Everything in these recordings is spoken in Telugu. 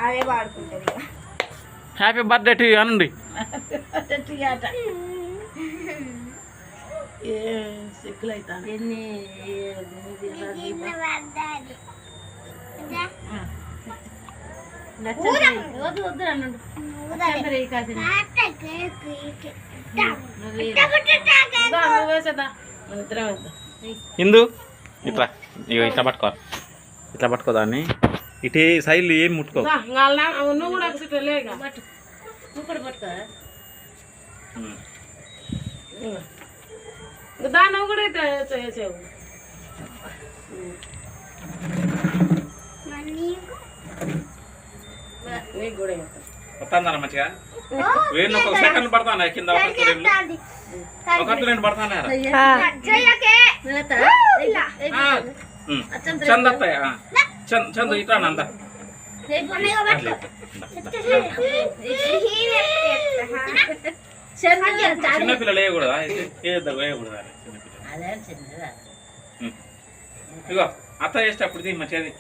అదే వాడుకుంటది. హ్యాపీ బర్త్డే టు యూ అనండి. సిగ్గులు అవుతాను. వద్దు అన్నాడు. ఇందు ఇట్లా ఇగో ఇట్లా పట్టుకోవాలి. ఇట్లా పట్టుకో దాన్ని. ఇటే సైడ్లు ఏం ముట్టుకో. నువ్వు కూడా నువ్వు కూడా పట్టుకో. దాన్ని కూడా చేసావు. నీకు కూడా వస్తుందా మంచిగా? వేలు ఒక సెకండ్ పడతాను కింద ఒక రెండు పడతాను. చంద వస్తాయి. చందు ఇట్లా అంత చిన్నపిల్లలు వేయకూడదా? వేయకూడదా చిన్నపిల్లలు? ఇగో అత్త చేసేటప్పుడు ఇది మంచిది.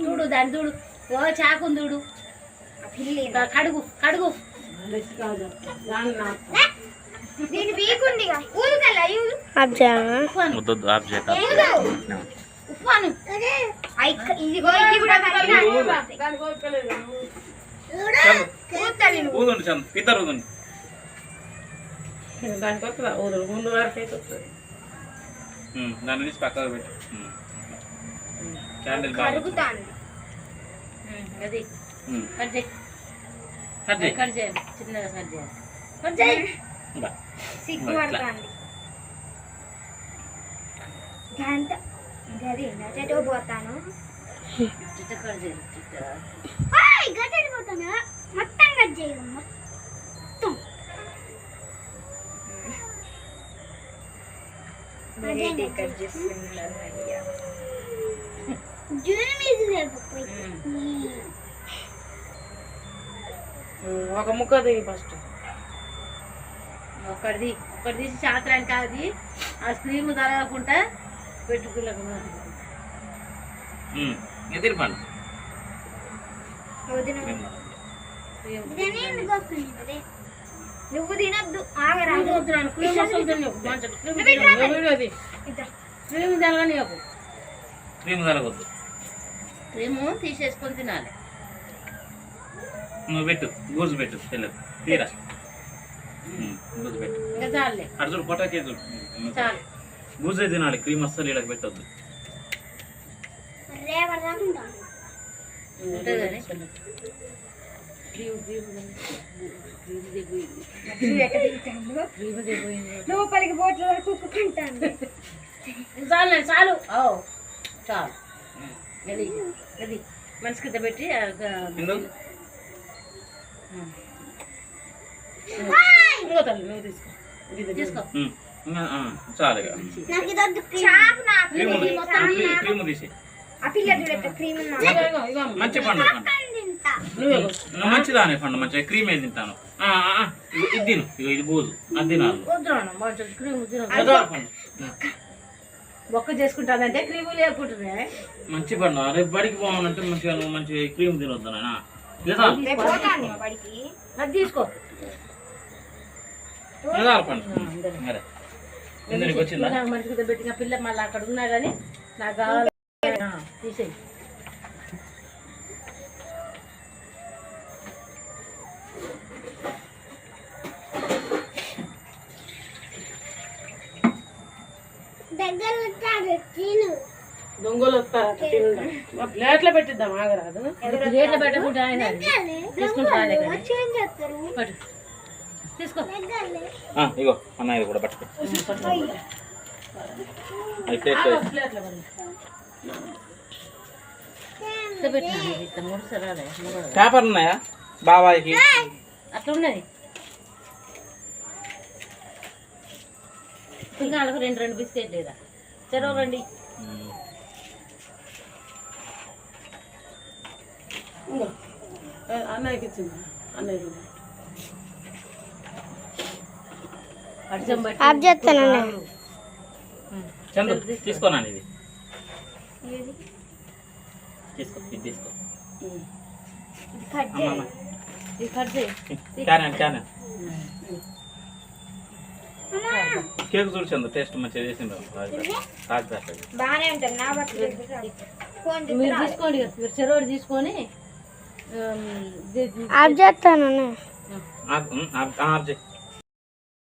చూడు దాన్ని చూడు. ఓ చాకు చూడు. కడుగు కడుగు. ఊదండి చంద ఇద్దరు ఊదండి. దానికి వస్తుందా? ఊదు ముందు వరకు అయితే వస్తుంది. దాని నుంచి పక్కకు పెట్టి క్యాండిల్ అది కట్ చేయి. కట్ చేయండి. చిన్నగా కట్ చేయాలి. కట్ చేయి. సిగ్గు పడతాండి. గది పోతాను. కట్ చేయాలి. మొత్తం కట్ చేయదు. మొత్తం కట్ చేస్తున్నారు. ఒక ముక్క దిగి ఫస్ట్. ఒకటి తీసి శాస్త్రానికి అది ఆ స్క్రీన్ తగలకుండా పెట్టుకున్నాను. నువ్వు తినద్దు. ఆగరా. క్రీమ్ తగలని క్రీమ్ తగలవద్దు. క్రీము తీసేసుకొని తినాలి. నువ్వు పెట్టు. గూజు పెట్టు. తెల్లదు తీరా గూజు పెట్టు. ఇంకా చాలే. అటు చూడు పొటాకే చూడు. చాలు. గూజే తినాలి. క్రీమ్ అస్సలు ఇలా పెట్టద్దు. లోపలికి పోట్ల వరకు కుక్కుంటాను. చాలు చాలు. చాలు. అది అది మనసు కింద పెట్టి నువ్వు తీసుకో. తీసుకో. చాలు. క్రీమ్ తీసి మంచి పండు నువ్వు మంచిదానే పండు. మంచిగా క్రీమ్ ఏది తింటాను. ఇది తిను. ఇది బోజు అది తినాలి. బొక్క చేసుకుంటానంటే క్రీము లేకుంటున్నాయి. మంచి పండు. రేపు బడికి పోవాలంటే మంచిగా నువ్వు మంచి క్రీమ్ తినొద్దానా? అది తీసుకో. పండు వచ్చిందా? మంచి పెట్టిన పిల్ల మళ్ళీ అక్కడ ఉన్నా కానీ నాకు కావాలి. తీసేయి. దొంగలు వస్తారు. ప్లేట్లో పెట్టిద్దాం. ఆగరాదు. ప్లేట్లో పెట్టకుండా ఆయన తీసుకుంటారు. తీసుకో. ఇగో అన్న ఇది కూడా పట్టుకో. పేపర్ ఉన్నాయా బాబాయ్కి? అట్లా ఉన్నది. ఇంకా వాళ్ళకు రెండు బిస్కెట్ లేదా చెరవ రండి. అన్నయ్యకి ఇచ్చింది. అన్నయ్య అడిచం బట్టి చందు తీసుకోనాను ఇది తీసుకో ఇది తీసుకో అమ్మమ్మ ఇది కట్ చేయి క్యాన్ కేక్ చూడు చందు టేస్ట్ మంచిగా చేసిండ్రు బాగానే ఉంటుంది నా బట్టలు ఫోన్ మీరు తీసుకోండి ఇక. మీరు చెరోడు తీసుకొని ఆఫ్ చేస్తాను ఆఫ్ చేయి